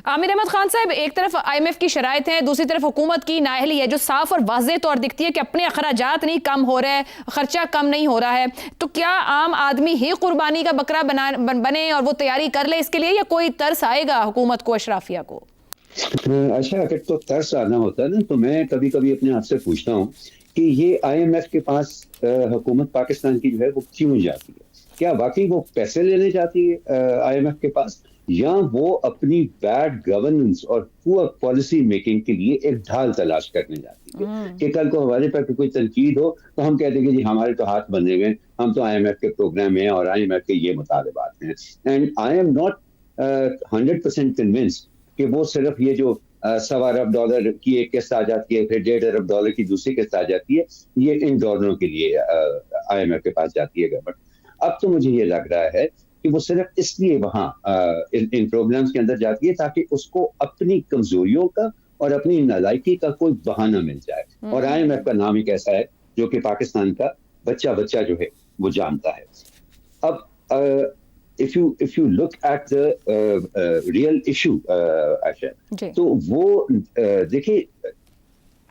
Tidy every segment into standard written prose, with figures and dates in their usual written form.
عامر احمد خان صاحب، ایک طرف IMF کی شرائط ہیں، دوسری طرف حکومت کی نااہلی ہے جو صاف اور واضح طور دکھتی ہے کہ اپنے اخراجات نہیں کم ہو رہے، خرچہ کم نہیں ہو رہا ہے، تو کیا عام آدمی ہی قربانی کا بکرا بنے اور وہ تیاری کر لے اس کے لیے، یا کوئی ترس آئے گا حکومت کو، اشرافیہ کو؟ اچھا، اگر تو ترس آنا ہوتا نا تو میں کبھی کبھی اپنے آپ سے پوچھتا ہوں کہ یہ IMF کے پاس حکومت پاکستان کی جو ہے وہ کیوں جاتی ہے؟ کیا واقعی وہ پیسے لینے جاتی ہے IMF کے پاس، یا وہ اپنی بیڈ گورننس اور پور پالیسی میکنگ کے لیے ایک ڈھال تلاش کرنے جاتی ہے کہ کل کو ہمارے پر کوئی تنقید ہو تو ہم کہتے ہیں کہ جی ہمارے تو ہاتھ بندھے ہوئے، ہم تو IMF کے پروگرام میں ہیں اور IMF کے یہ مطالبات ہیں. And I am not 100% convinced کہ وہ صرف یہ جو $1.25 ارب کی ایک قسط آ جاتی ہے، پھر $1.5 ارب کی دوسری قسط آ جاتی ہے، یہ ان ڈالروں کے لیے IMF کے پاس جاتی ہے گورنمنٹ. اب تو مجھے یہ لگ رہا ہے کہ وہ صرف اس لیے وہاں ان پروگرامز کے اندر جاتی ہے تاکہ اس کو اپنی کمزوریوں کا اور اپنی نالائکی کا کوئی بہانہ مل جائے. اور IMF کا نام ایک ایسا ہے جو کہ پاکستان کا بچہ جو ہے وہ جانتا ہے. اب if you look at the real issue, Aisha, تو وہ دیکھیے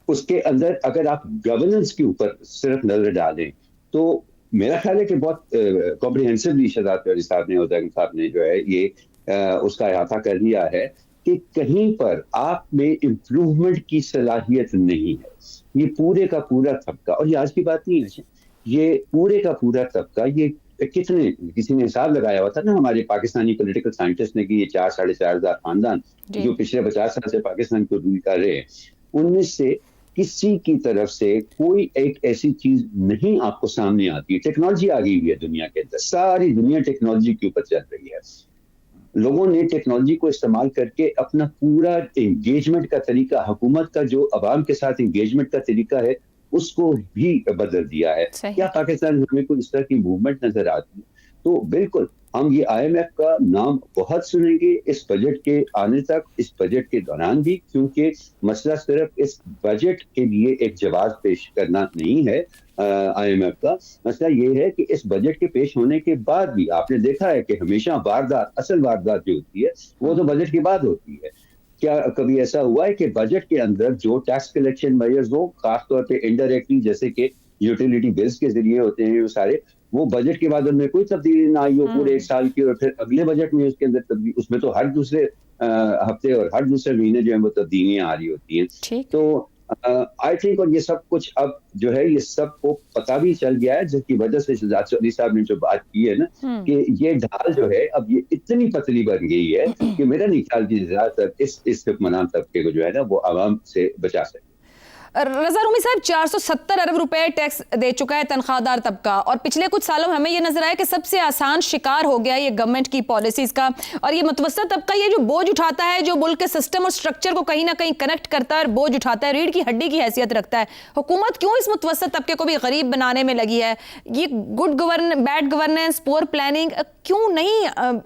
اس کے اندر اگر آپ گورننس کے اوپر صرف نظر ڈالیں تو میرا خیال ہے کہ بہت کمپریہنسولی شہزاد فیروز صاحب نے، ادھر صاحب نے جو ہے یہ اس کا احاطہ کر لیا ہے کہ کہیں پر آپ میں امپروومنٹ کی صلاحیت نہیں ہے. یہ پورے کا پورا طبقہ، اور یہ آج کی بات نہیں ہے، یہ پورے کا پورا طبقہ، یہ کتنے، کسی نے حساب لگایا ہوا تھا نا ہمارے پاکستانی پولیٹیکل سائنٹسٹ نے کہ یہ 4-4.5 ہزار خاندان جو پچھلے 50 سال سے پاکستان کو رول کر رہے ہیں، ان میں سے کسی کی طرف سے کوئی ایک ایسی چیز نہیں آپ کو سامنے آتی. ٹیکنالوجی آ گئی ہوئی ہے دنیا کے اندر، ساری دنیا ٹیکنالوجی کے اوپر چل رہی ہے. لوگوں نے ٹیکنالوجی کو استعمال کر کے اپنا پورا انگیجمنٹ کا طریقہ، حکومت کا جو عوام کے ساتھ انگیجمنٹ کا طریقہ ہے اس کو بھی بدل دیا ہے. کیا پاکستان میں کوئی اس طرح کی موومنٹ نظر آتی ہے؟ تو بالکل ہم یہ IMF کا نام بہت سنیں گے اس بجٹ کے آنے تک، اس بجٹ کے دوران بھی، کیونکہ مسئلہ صرف اس بجٹ کے لیے ایک جواز پیش کرنا نہیں ہے. IMF کا مسئلہ یہ ہے کہ اس بجٹ کے پیش ہونے کے بعد بھی آپ نے دیکھا ہے کہ ہمیشہ واردات، اصل واردات جو ہوتی ہے وہ تو بجٹ کے بعد ہوتی ہے. کیا کبھی ایسا ہوا ہے کہ بجٹ کے اندر جو ٹیکس کلیکشن میئرز ہو، خاص طور پہ انڈائریکٹلی جیسے کہ یوٹیلیٹی بلز کے ذریعے ہوتے ہیں وہ سارے، وہ بجٹ کے بعد ان میں کوئی تبدیلی نہ آئی ہو پورے ایک سال کی، اور پھر اگلے بجٹ میں اس کے اندر تبدیلی، اس میں تو ہر دوسرے ہفتے اور ہر دوسرے مہینے جو ہے وہ تبدیلیاں آ رہی ہوتی ہیں. تو آئی تھنک، اور یہ سب کچھ اب جو ہے یہ سب کو پتہ بھی چل گیا ہے، جس کی وجہ سے شہزاد چودھری صاحب نے جو بات کی ہے نا کہ یہ ڈھال جو ہے اب یہ اتنی پتلی بن گئی ہے کہ میرا نہیں خیال کہ زیادہ تر اس حکمران طبقے کو جو ہے نا وہ عوام سے بچا سکے. رضا رومی صاحب، 470 ارب روپے ٹیکس دے چکا ہے تنخواہ دار طبقہ، اور پچھلے کچھ سالوں میں ہمیں یہ نظر آیا کہ سب سے آسان شکار ہو گیا یہ گورنمنٹ کی پالیسیز کا، اور یہ متوسط طبقہ یہ جو بوجھ اٹھاتا ہے، جو ملک کے سسٹم اور سٹرکچر کو کہیں نہ کہیں کنیکٹ کرتا ہے اور بوجھ اٹھاتا ہے، ریڑھ کی ہڈی کی حیثیت رکھتا ہے. حکومت کیوں اس متوسط طبقے کو بھی غریب بنانے میں لگی ہے؟ یہ بیڈ گورننس، پور پلاننگ، کیوں نہیں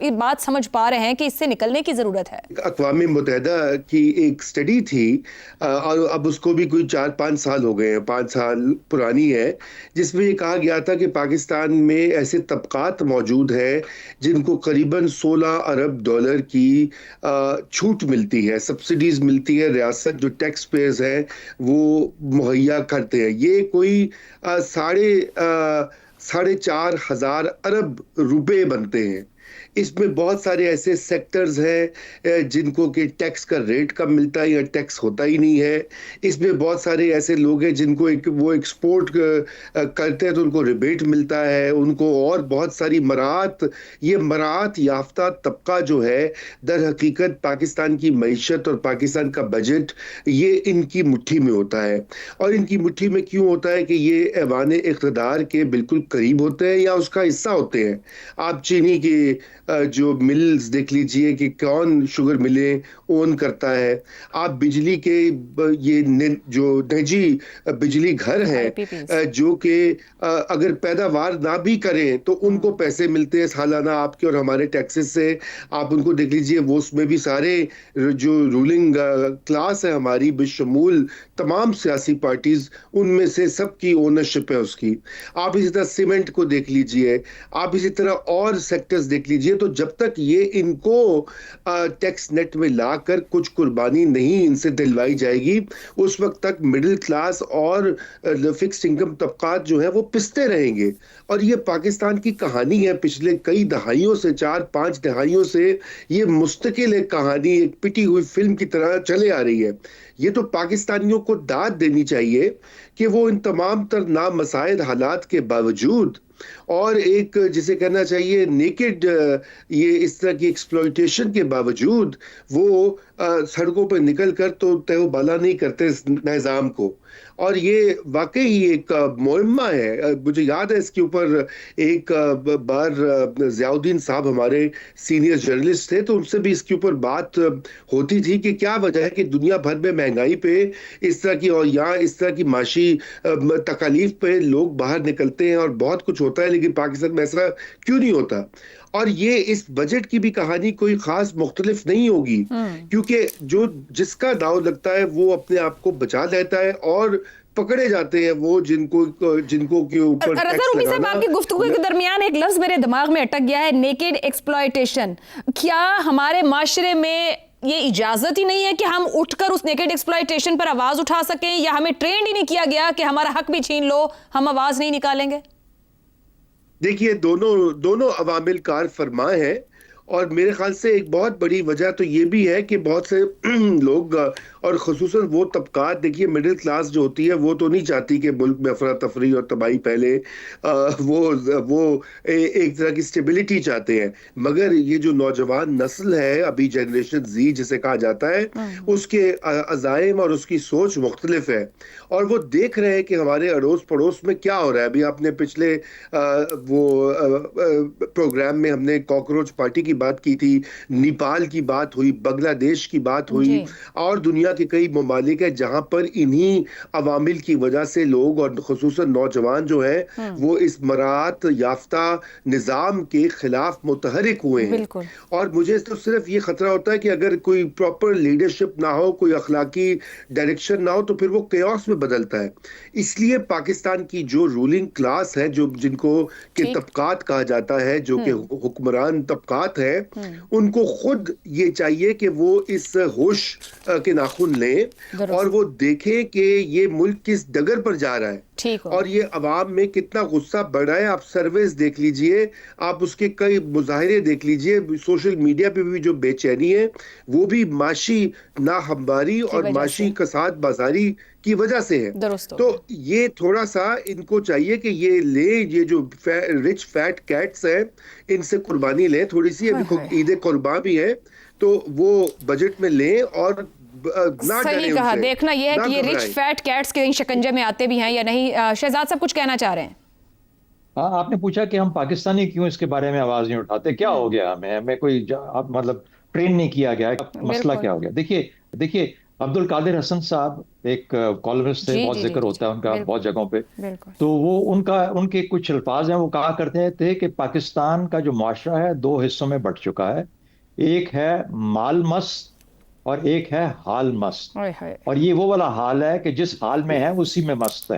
یہ بات سمجھ پا رہے ہیں کہ اس سے نکلنے کی ضرورت ہے؟ اقوام متحدہ کی ایک سٹڈی تھی، اور اب اس کو بھی کوئی 4-5 سال ہو گئے ہیں، 5 سال پرانی ہے، جس میں یہ کہا گیا تھا کہ پاکستان میں ایسے طبقات موجود ہیں جن کو قریباً $16 ارب کی چھوٹ ملتی ہے، سبسڈیز ملتی ہے، ریاست جو ٹیکس پیئرز ہیں وہ مہیا کرتے ہیں. یہ کوئی 4.5 ارب روپے بنتے ہیں. اس میں بہت سارے ایسے سیکٹرز ہیں جن کو کہ ٹیکس کا ریٹ کم ملتا ہے یا ٹیکس ہوتا ہی نہیں ہے. اس میں بہت سارے ایسے لوگ ہیں جن کو وہ ایکسپورٹ کرتے ہیں تو ان کو ریبیٹ ملتا ہے، ان کو اور بہت ساری مراعات. یہ مراعات یافتہ طبقہ جو ہے در حقیقت پاکستان کی معیشت اور پاکستان کا بجٹ یہ ان کی مٹھی میں ہوتا ہے. اور ان کی مٹھی میں کیوں ہوتا ہے کہ یہ ایوان اقتدار کے بالکل قریب ہوتے ہیں یا اس کا حصہ ہوتے ہیں. آپ چینی کے جو ملز دیکھ لیجئے کہ کون شوگر ملیں اون کرتا ہے. آپ بجلی کے یہ جو نجی بجلی گھر ہیں جو کہ اگر پیداوار نہ بھی کریں تو ان کو پیسے ملتے ہیں سالانہ آپ کے اور ہمارے ٹیکسز سے. آپ ان کو دیکھ لیجئے، وہ اس میں بھی سارے جو رولنگ کلاس ہے ہماری بشمول تمام سیاسی پارٹیز، ان میں سے سب کی اونرشپ ہے اس کی. آپ اسی طرح سیمنٹ کو دیکھ لیجئے، آپ اسی طرح اور سیکٹرز دیکھ لیجئے. تو جب تک یہ ان کو ٹیکس نیٹ میں لا کر کچھ قربانی نہیں ان سے دلوائی جائے گی، اس وقت تک مڈل کلاس اور فکسڈ انکم طبقات جو ہیں وہ پستے رہیں گے. اور یہ پاکستان کی کہانی ہے پچھلے کئی دہائیوں سے، 4-5 دہائیوں سے یہ مستقل ایک کہانی، ایک پٹی ہوئی فلم کی طرح چلے آ رہی ہے. یہ تو پاکستانیوں کو داد دینی چاہیے کہ وہ ان تمام تر نامساعد حالات کے باوجود اور ایک جسے کہنا چاہیے نیکڈ یہ اس طرح کی ایکسپلوئٹیشن کے باوجود وہ سڑکوں پہ نکل کر تو تہو بالا نہیں کرتے اس نظام کو. اور یہ واقعی ایک معمہ ہے. مجھے یاد ہے اس کے اوپر ایک بار ضیاء الدین صاحب ہمارے سینئر جرنلسٹ تھے، تو ان سے بھی اس کے اوپر بات ہوتی تھی کہ کیا وجہ ہے کہ دنیا بھر میں مہنگائی پہ اس طرح کی اور یہاں اس طرح کی معاشی تکالیف پہ لوگ باہر نکلتے ہیں اور بہت کچھ ہوتا ہے، لیکن پاکستان میں ایسا کیوں نہیں ہوتا؟ اور یہ اس بجٹ کی بھی کہانی کوئی خاص مختلف نہیں ہوگی، کیونکہ جس کا داؤ لگتا ہے وہ اپنے آپ کو بچا لیتا ہے اور پکڑے جاتے ہیں وہ جن کو کے اوپر رضا رومی صاحب، آپ کی گفتگو کے درمیان ایک لفظ میرے دماغ میں اٹک گیا ہے، نیکڈ ایکسپلائٹیشن. کیا ہمارے معاشرے میں یہ اجازت ہی نہیں ہے کہ ہم اٹھ کر اس نیکڈ ایکسپلائٹیشن پر آواز اٹھا سکیں، یا ہمیں ٹرینڈ ہی نہیں کیا گیا کہ ہمارا حق بھی چھین لو ہم آواز نہیں نکالیں گے؟ دیکھیے دونوں عوامل کار فرما ہیں، اور میرے خیال سے ایک بہت بڑی وجہ تو یہ بھی ہے کہ بہت سے لوگ اور خصوصاً وہ طبقات، دیکھیے مڈل کلاس جو ہوتی ہے وہ تو نہیں چاہتی کہ ملک میں افراتفری اور تباہی پھیلے، وہ ایک طرح کی سٹیبلٹی چاہتے ہیں. مگر یہ جو نوجوان نسل ہے ابھی، جنریشن زی جسے کہا جاتا ہے، اس کے عزائم اور اس کی سوچ مختلف ہے، اور وہ دیکھ رہے ہیں کہ ہمارے اڑوس پڑوس میں کیا ہو رہا ہے. ابھی آپ نے پچھلے وہ پروگرام میں ہم نے کاکروچ پارٹی کی بات کی تھی، نیپال کی بات ہوئی، بنگلہ دیش کی بات ہوئی، اور دنیا کے کئی ممالک ہیں جہاں پر انہی عوامل کی وجہ سے لوگ اور خصوصاً نوجوان جو ہیں وہ اس مراعات یافتہ نظام کے خلاف متحرک ہوئے ہیں. اور مجھے تو صرف یہ خطرہ ہوتا ہے کہ اگر کوئی پراپر لیڈرشپ نہ ہو، کوئی اخلاقی ڈائریکشن نہ ہو، تو پھر وہ کیوس میں بدلتا ہے. اس لیے پاکستان کی جو رولنگ کلاس ہے، جن کو کہ طبقات کہا جاتا ہے، جو کہ حکمران طبقات ہیں، ان کو خود یہ چاہیے کہ وہ اس ہوش کے ناخن لیں اور وہ دیکھیں کہ یہ ملک کس ڈگر پر جا رہا ہے اور یہ عوام میں کتنا غصہ بڑھا ہے. آپ سرویز دیکھ لیجئے، آپ اس کے کئی مظاہرے دیکھ لیجئے، سوشل میڈیا پہ بھی جو بے چینی ہے وہ بھی معاشی ناہمواری اور معاشی کساد بازاری کی وجہ سے ہے. تو یہ تھوڑا سا ان کو چاہیے کہ یہ لیں، یہ جو رچ فیٹ کیٹس ہیں ان سے قربانی لیں تھوڑی سی. ابھی عید قرباں بھی ہے تو وہ بجٹ میں لیں اور صحیح کہا. دیکھنا یہ ہے کہ یہ رچ فیٹ کیٹس کے شکنجے میں آتے بھی ہیں یا نہیں. شہزاد صاحب کچھ کہنا چاہ رہے ہیں؟ ہاں، آپ نے پوچھا کہ ہم پاکستانی کیوں اس کے بارے میں آواز نہیں اٹھاتے، کیا ہو گیا ہمیں کوئی مطلب ٹرین نہیں کیا گیا، مسئلہ کیا ہو گیا؟ دیکھیے عبد القادر حسن صاحب ایک کالمسٹ تھے، بہت ذکر ہوتا ہے ان کا بہت جگہوں پہ. تو وہ ان کے کچھ الفاظ ہیں، وہ کہا کرتے تھے کہ پاکستان کا جو معاشرہ ہے 2 حصوں میں بٹ چکا ہے، ایک ہے مال مست اور ایک ہے حال مست. اور یہ وہ والا حال ہے کہ جس حال میں ہے اسی میں مست ہے.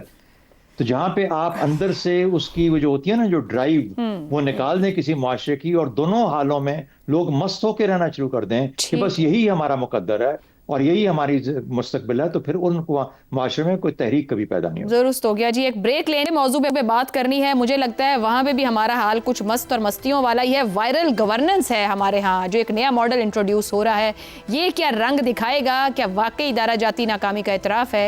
تو جہاں پہ آپ اندر سے اس کی وہ جو ہوتی ہے نا جو ڈرائیو وہ نکال دیں کسی معاشرے کی، اور دونوں حالوں میں لوگ مست ہو کے رہنا شروع کر دیں کہ بس یہی ہمارا مقدر ہے اور یہی ہماری مستقبل ہے، تو پھر ان کو معاشرے میں کوئی تحریک کبھی پیدا نہیں ہوگی. درست ہو گیا جی. ایک بریک لینے موضوع پہ بات کرنی ہے. مجھے لگتا ہے وہاں پہ بھی ہمارا حال کچھ مست اور مستیوں والا ہی ہے. وائرل گورننس ہے ہمارے ہاں، جو ایک نیا ماڈل انٹروڈیوس ہو رہا ہے. یہ کیا رنگ دکھائے گا؟ کیا واقعی ادارہ جاتی ناکامی کا اعتراف ہے؟